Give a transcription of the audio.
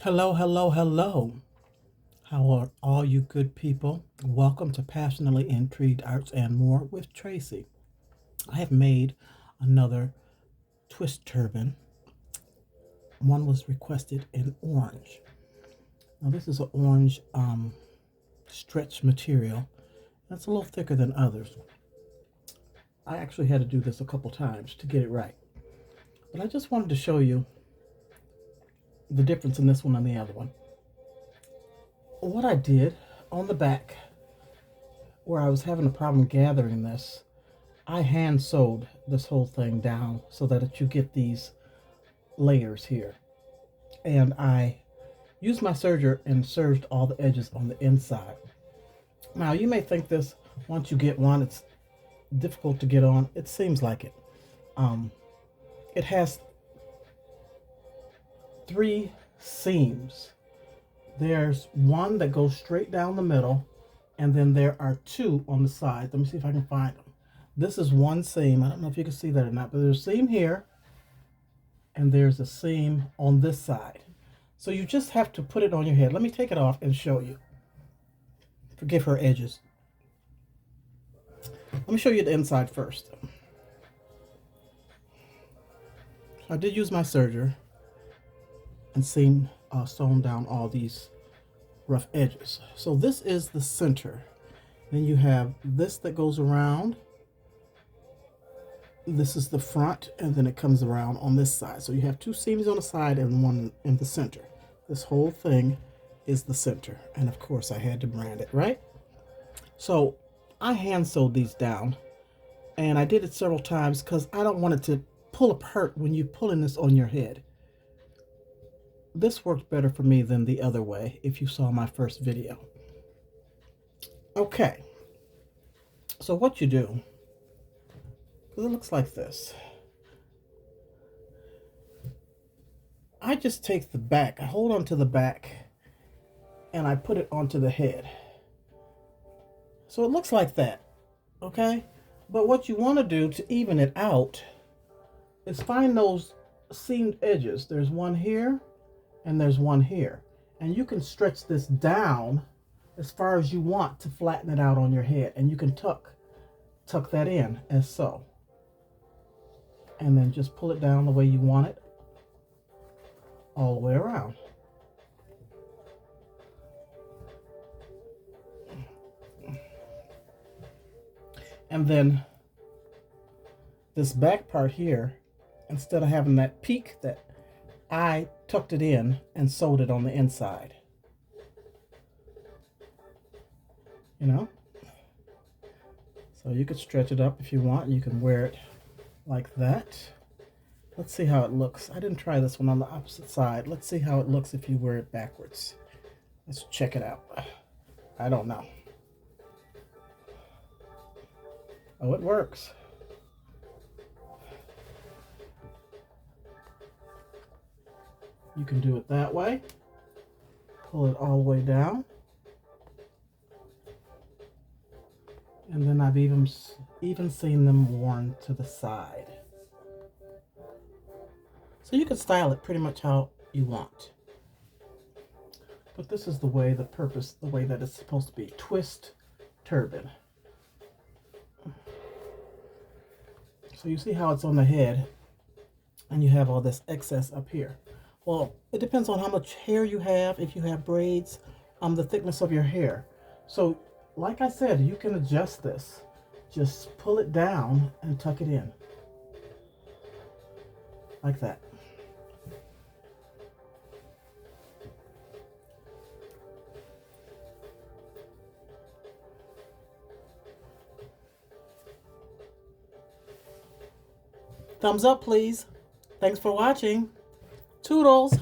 Hello, hello, hello. How are all you good people? Welcome to Passionately Intrigued Arts and More with Tracy. I have made another twist turban. One was requested in orange. Now this is an orange stretch material. That's a little thicker than others. I actually had to do this a couple times to get it right. But I just wanted to show you the difference in this one and the other one. What I did on the back, where I was having a problem gathering this, I hand sewed this whole thing down so that you get these layers here. And I used my serger and serged all the edges on the inside. Now you may think this, once you get one, it's difficult to get on. It seems like it. It has 3 seams. There's one that goes straight down the middle, and then there are 2 on the side. Let me see if I can find them. This is one seam. I don't know if you can see that or not, but there's a seam here, and there's a seam on this side. So you just have to put it on your head. Let me take it off and show you. Forgive her edges. Let me show you the inside first. I did use my serger and sewn down all these rough edges. So this is the center. Then you have this that goes around. This is the front, and then it comes around on this side. So you have 2 seams on the side and one in the center. This whole thing is the center. And of course I had to brand it, right? So I hand sewed these down, and I did it several times because I don't want it to pull apart when you're pulling this on your head. This worked better for me than the other way, if you saw my first video. Okay, so what you do, because it looks like this. I just take the back, I hold on to the back, and I put it onto the head. So it looks like that, okay? But what you want to do to even it out is find those seamed edges. There's one here, and there's one here, and you can stretch this down as far as you want to flatten it out on your head, and you can tuck that in as so, and then just pull it down the way you want it all the way around. And then this back part here, instead of having that peak, that I tucked it in and sewed it on the inside. You know? So you could stretch it up if you want. You can wear it like that. Let's see how it looks. I didn't try this one on the opposite side. Let's see how it looks if you wear it backwards. Let's check it out. I don't know. Oh, it works. You can do it that way. Pull it all the way down. And then I've even seen them worn to the side. So you can style it pretty much how you want. But this is the way, the way that it's supposed to be. Twist turban. So you see how it's on the head, and you have all this excess up here. Well, it depends on how much hair you have, if you have braids, the thickness of your hair. So, like I said, you can adjust this. Just pull it down and tuck it in. Like that. Thumbs up, please. Thanks for watching. Toodles.